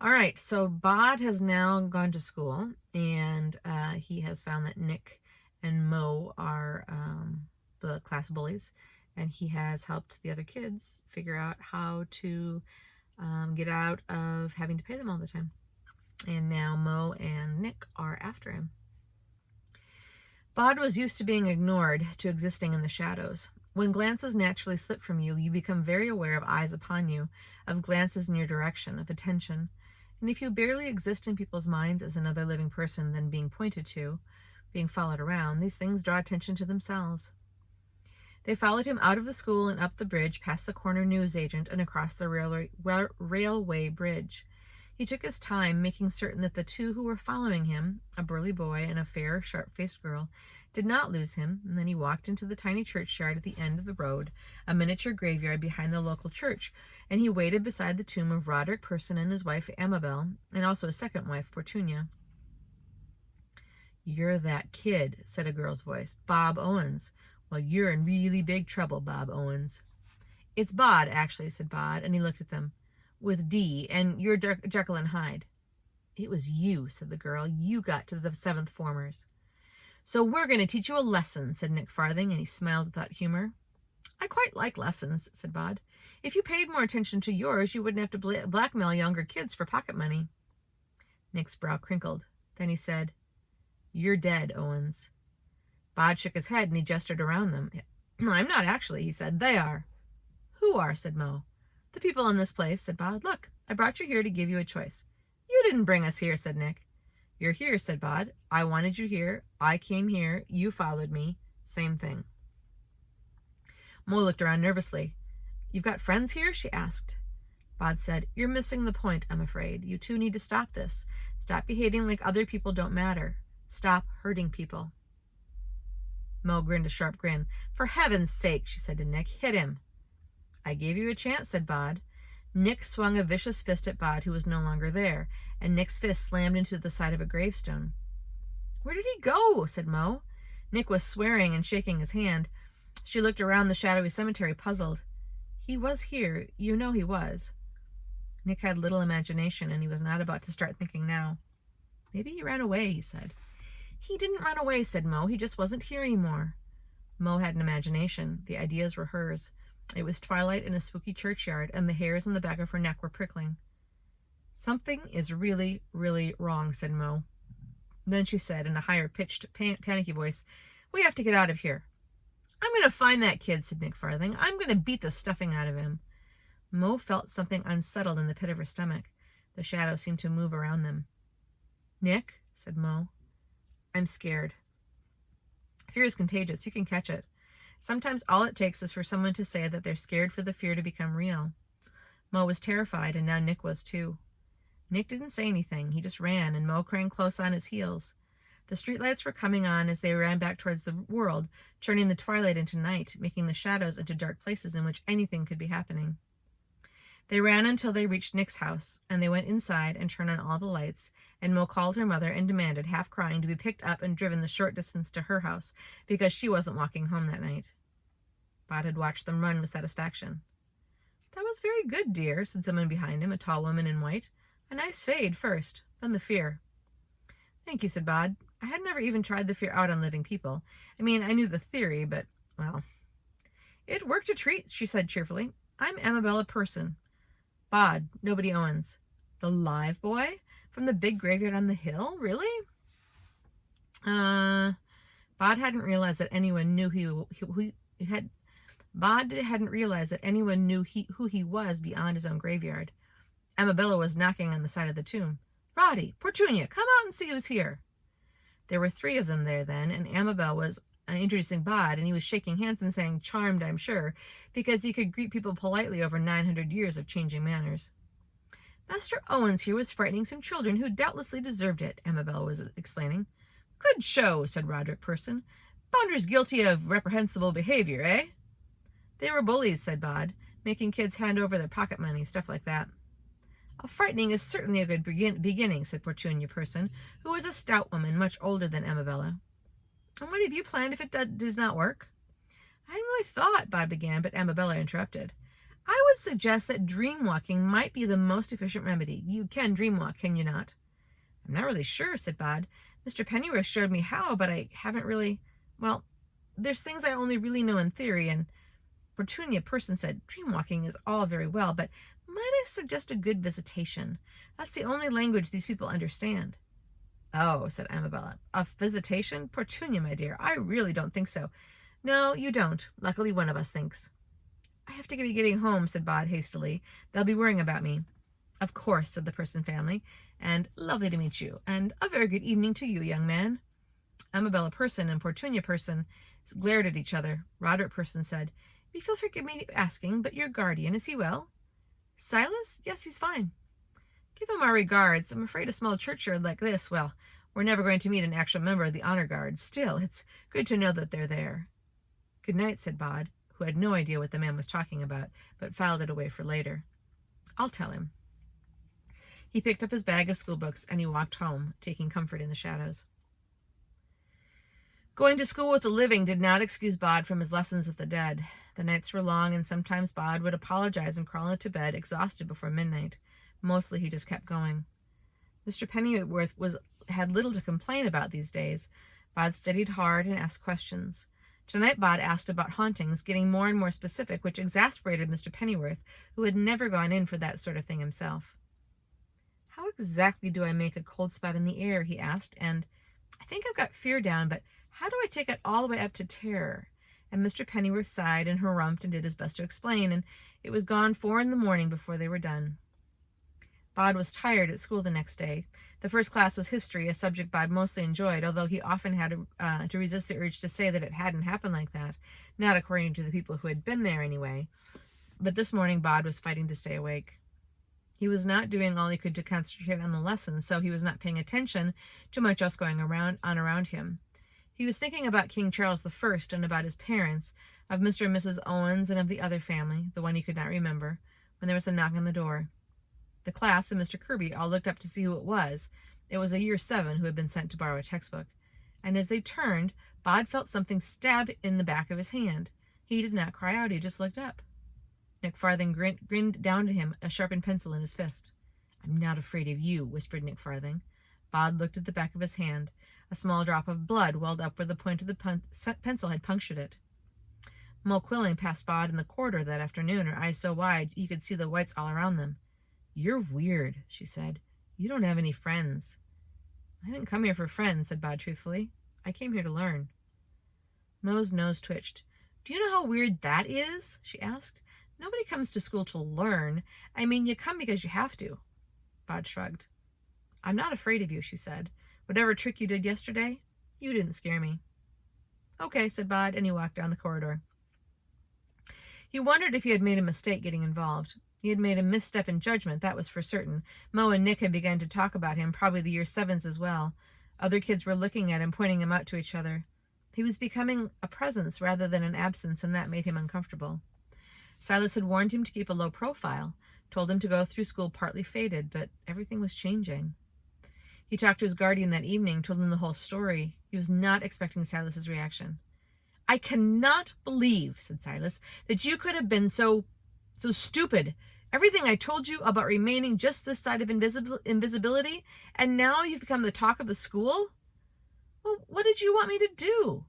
All right, so Bod has now gone to school, and he has found that Nick and Mo are the class bullies, and he has helped the other kids figure out how to get out of having to pay them all the time. And now Mo and Nick are after him. Bod was used to being ignored, to existing in the shadows. When glances naturally slip from you, you become very aware of eyes upon you, of glances in your direction, of attention. And if you barely exist in people's minds as another living person than being pointed to, being followed around, these things draw attention to themselves. They followed him out of the school and up the bridge, past the corner newsagent, and across the railway bridge. He took his time, making certain that the two who were following him, a burly boy and a fair, sharp-faced girl, did not lose him, and then he walked into the tiny churchyard at the end of the road, a miniature graveyard behind the local church, and he waited beside the tomb of Roderick Person and his wife Amabel, and also his second wife, Portunia. "You're that kid," said a girl's voice. "Bob Owens. Well, you're in really big trouble, Bob Owens." "It's Bod, actually," said Bod, and he looked at them. "With D, and you're Jekyll and Hyde." "It was you," said the girl. "You got to the seventh formers." "So we're going to teach you a lesson," said Nick Farthing, and he smiled without humor. "I quite like lessons," said Bod. "If you paid more attention to yours, you wouldn't have to blackmail younger kids for pocket money." Nick's brow crinkled. Then he said, "You're dead, Owens." Bod shook his head, and he gestured around them. "I'm not actually," he said. "They are." "Who are?" said Mo. "The people in this place," said Bod. "Look, I brought you here to give you a choice." "You didn't bring us here," said Nick. "You're here," said Bod. "I wanted you here. I came here. You followed me. Same thing." Mo looked around nervously. "You've got friends here?" she asked. Bod said, "You're missing the point, I'm afraid. You two need to stop this. Stop behaving like other people don't matter. Stop hurting people." Mo grinned a sharp grin. "For heaven's sake," she said to Nick, "hit him." "I gave you a chance," said Bod. Nick swung a vicious fist at Bod, who was no longer there, and Nick's fist slammed into the side of a gravestone. "Where did he go?" said Mo. Nick was swearing and shaking his hand. She looked around the shadowy cemetery, puzzled. "He was here. You know he was." Nick had little imagination, and he was not about to start thinking now. "Maybe he ran away," he said. "He didn't run away," said Mo. "He just wasn't here anymore." Mo had an imagination. The ideas were hers. It was twilight in a spooky churchyard, and the hairs on the back of her neck were prickling. "Something is really, really wrong," said Mo. Then she said, in a higher-pitched, panicky voice, "We have to get out of here." "I'm going to find that kid," said Nick Farthing. "I'm going to beat the stuffing out of him." Mo felt something unsettled in the pit of her stomach. The shadow seemed to move around them. "Nick," said Mo, "I'm scared." Fear is contagious. You can catch it. Sometimes all it takes is for someone to say that they're scared for the fear to become real. Mo was terrified, and now Nick was too. Nick didn't say anything. He just ran, and Mo craned close on his heels. The streetlights were coming on as they ran back towards the world, turning the twilight into night, making the shadows into dark places in which anything could be happening. They ran until they reached Nick's house, and they went inside and turned on all the lights, and Mo called her mother and demanded, half crying, to be picked up and driven the short distance to her house, because she wasn't walking home that night. Bod had watched them run with satisfaction. "That was very good, dear," said someone behind him, a tall woman in white. "A nice fade first, then the fear." "Thank you," said Bod. "I had never even tried the fear out on living people. I mean, I knew the theory, but, well..." "It worked a treat," she said cheerfully. "I'm Amabella Person. Bod, nobody Owens." "The live boy? From the big graveyard on the hill? Really?" Bod hadn't realized that anyone knew Bod hadn't realized that anyone knew who he was beyond his own graveyard. Amabella was knocking on the side of the tomb. "Roddy, Portunia, come out and see who's here." There were 3 of them there then, and Amabel was introducing Bod, and he was shaking hands and saying, "Charmed, I'm sure," because he could greet people politely over 900 years of changing manners. "Master Owens here was frightening some children who doubtlessly deserved it," Amabel was explaining. "Good show," said Roderick Person. "Bounders guilty of reprehensible behavior, eh?" "They were bullies," said Bod, "making kids hand over their pocket money, stuff like that." "A frightening is certainly a good beginning," said Portunia Person, who was a stout woman, much older than Amabella. "And what have you planned if it does not work?" "I hadn't really thought," Bod began, but Amabella interrupted. I would suggest that dream walking might be the most efficient remedy. You can dream walk, can you not? I'm not really sure, said Bod. Mr. Pennyworth showed me how, but I haven't really, well, there's things I only really know in theory, and Petunia Person said, dream walking is all very well, but might I suggest a good visitation? That's the only language these people understand. Oh, said Amabella, a visitation? Petunia, my dear, I really don't think so. No, you don't. Luckily, one of us thinks. I have to be getting home, said Bod hastily. They'll be worrying about me. Of course, said the Person family, and lovely to meet you, and a very good evening to you, young man. Amabella Person and Petunia Person glared at each other. Roderick Person said, if you'll forgive me asking, but your guardian, is he well? Silas? Yes, he's fine. Give him our regards. I'm afraid a small churchyard like this, well, we're never going to meet an actual member of the honor guard. Still, it's good to know that they're there. Good night, said Bod, who had no idea what the man was talking about, but filed it away for later. I'll tell him. He picked up his bag of school books and he walked home, taking comfort in the shadows. Going to school with a living did not excuse Bod from his lessons with the dead. The nights were long, and sometimes Bod would apologize and crawl into bed exhausted before midnight. Mostly he just kept going. Mr. Pennyworth had little to complain about these days. Bod studied hard and asked questions. Tonight Bod asked about hauntings, getting more and more specific, which exasperated Mr. Pennyworth, who had never gone in for that sort of thing himself. How exactly do I make a cold spot in the air, he asked, and I think I've got fear down, but how do I take it all the way up to terror? And Mr. Pennyworth sighed and harumphed and did his best to explain, and it was gone 4 a.m. before they were done. Bod was tired at school the next day. The first class was history, a subject Bod mostly enjoyed, although he often had to resist the urge to say that it hadn't happened like that, not according to the people who had been there anyway. But this morning Bod was fighting to stay awake. He was not doing all he could to concentrate on the lesson, so he was not paying attention to much else going on around him. He was thinking about King Charles I and about his parents, of Mr. and Mrs. Owens and of the other family, the one he could not remember, when there was a knock on the door. The class and Mr. Kirby all looked up to see who it was. It was a year 7 who had been sent to borrow a textbook. And as they turned, Bod felt something stab in the back of his hand. He did not cry out, he just looked up. Nick Farthing grinned down to him, a sharpened pencil in his fist. I'm not afraid of you, whispered Nick Farthing. Bod looked at the back of his hand. A small drop of blood welled up where the point of the pencil had punctured it. Moll Quilling passed Bod in the corridor that afternoon, her eyes so wide he could see the whites all around them. You're weird, she said. You don't have any friends. I didn't come here for friends, said Bod truthfully. I came here to learn. Mo's nose twitched. Do you know how weird that is? She asked. Nobody comes to school to learn. I mean, you come because you have to. Bod shrugged. I'm not afraid of you, she said. Whatever trick you did yesterday, you didn't scare me. Okay, said Bod, and he walked down the corridor. He wondered if he had made a mistake getting involved. He had made a misstep in judgment, that was for certain. Mo and Nick had begun to talk about him, probably the year 7s as well. Other kids were looking at him, pointing him out to each other. He was becoming a presence rather than an absence, and that made him uncomfortable. Silas had warned him to keep a low profile, told him to go through school partly faded, but everything was changing. He talked to his guardian that evening, told him the whole story. He was not expecting Silas's reaction. I cannot believe, said Silas, that you could have been so stupid. Everything I told you about remaining just this side of invisibility, and now you've become the talk of the school? Well, what did you want me to do?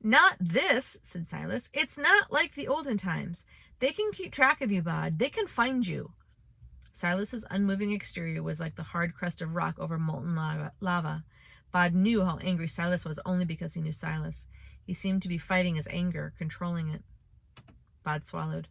Not this, said Silas. It's not like the olden times. They can keep track of you, Bod. They can find you. Silas's unmoving exterior was like the hard crust of rock over molten lava. Bod knew how angry Silas was only because he knew Silas. He seemed to be fighting his anger, controlling it. Bod swallowed.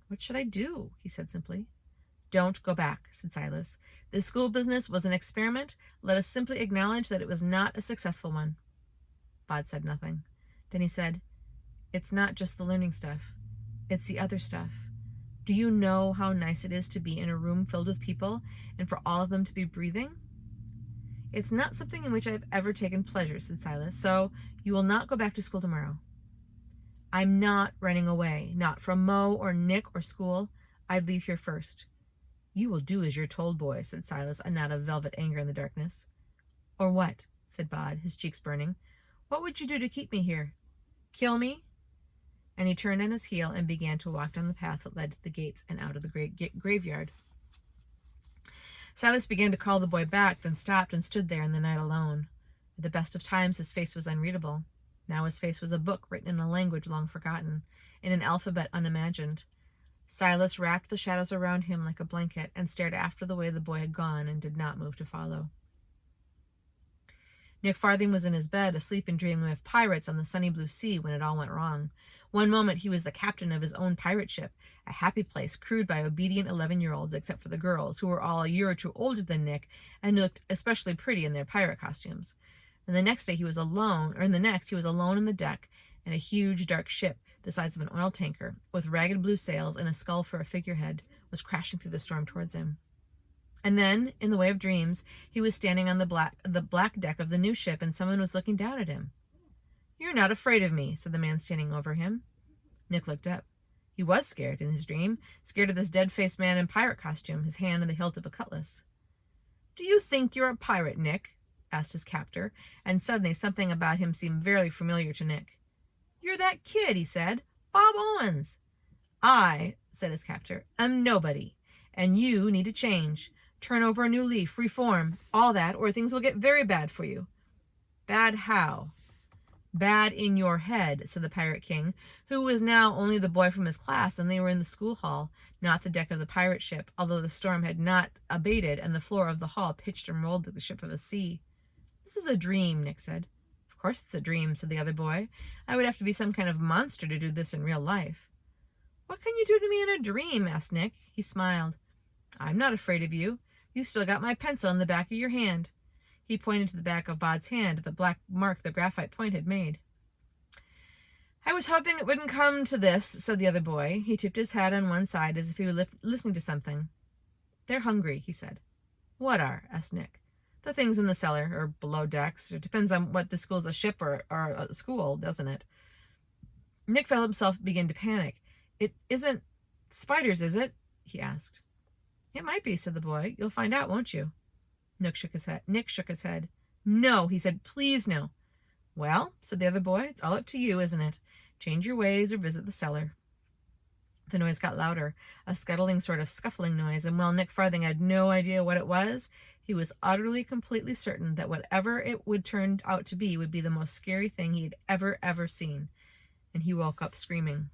What should I do? He said simply. Don't go back, said Silas. This school business was an experiment. Let us simply acknowledge that it was not a successful one. Bod said nothing. Then he said, It's not just the learning stuff. It's the other stuff. Do you know how nice it is to be in a room filled with people and for all of them to be breathing? It's not something in which I've ever taken pleasure, said Silas, so you will not go back to school tomorrow. I'm not running away, not from Mo or Nick or school. I'd leave here first. You will do as you're told, boy, said Silas, a knot of velvet anger in the darkness. Or what? Said Bod, his cheeks burning. What would you do to keep me here? Kill me? And he turned on his heel and began to walk down the path that led to the gates and out of the great graveyard. Silas began to call the boy back, then stopped and stood there in the night alone. At the best of times, his face was unreadable. Now his face was a book written in a language long forgotten, in an alphabet unimagined. Silas wrapped the shadows around him like a blanket and stared after the way the boy had gone and did not move to follow. Nick Farthing was in his bed, asleep and dreaming of pirates on the sunny blue sea when it all went wrong. One moment he was the captain of his own pirate ship, a happy place crewed by obedient 11-year-olds, except for the girls, who were all a year or two older than Nick and looked especially pretty in their pirate costumes. And the next he was alone on the deck in a huge dark ship the size of an oil tanker, with ragged blue sails and a skull for a figurehead, was crashing through the storm towards him. And then, in the way of dreams, he was standing on the black deck of the new ship, and someone was looking down at him. "You're not afraid of me," said the man standing over him. Nick looked up. He was scared in his dream, scared of this dead-faced man in pirate costume, his hand on the hilt of a cutlass. "Do you think you're a pirate, Nick?" asked his captor, and suddenly something about him seemed very familiar to Nick. "You're that kid," he said. "Bob Owens." "I," said his captor, "am nobody, and you need to change. Turn over a new leaf, reform, all that, or things will get very bad for you." "Bad how?" "Bad in your head," said the Pirate King, who was now only the boy from his class, and they were in the school hall, not the deck of the pirate ship, although the storm had not abated and the floor of the hall pitched and rolled like the ship of a sea. "This is a dream," Nick said. "Of course it's a dream," said the other boy. "I would have to be some kind of monster to do this in real life." "What can you do to me in a dream?" asked Nick. He smiled. "I'm not afraid of you. You still got my pencil in the back of your hand." He pointed to the back of Bod's hand, at the black mark the graphite point had made. "I was hoping it wouldn't come to this," said the other boy. He tipped his head on one side as if he were listening to something. "They're hungry," he said. "What are?" asked Nick. "The things in the cellar, or below decks. It depends on what the school's a ship or a school, doesn't it?" Nick felt himself begin to panic. "It isn't spiders, is it?" he asked. "It might be," said the boy. "You'll find out, won't you?" Nick shook his head. "No," he said. "Please, no." "Well," said the other boy, "it's all up to you, isn't it? Change your ways or visit the cellar." The noise got louder, a scuttling sort of scuffling noise, and while Nick Farthing had no idea what it was, he was utterly, completely certain that whatever it would turn out to be would be the most scary thing he had ever seen. And he woke up screaming.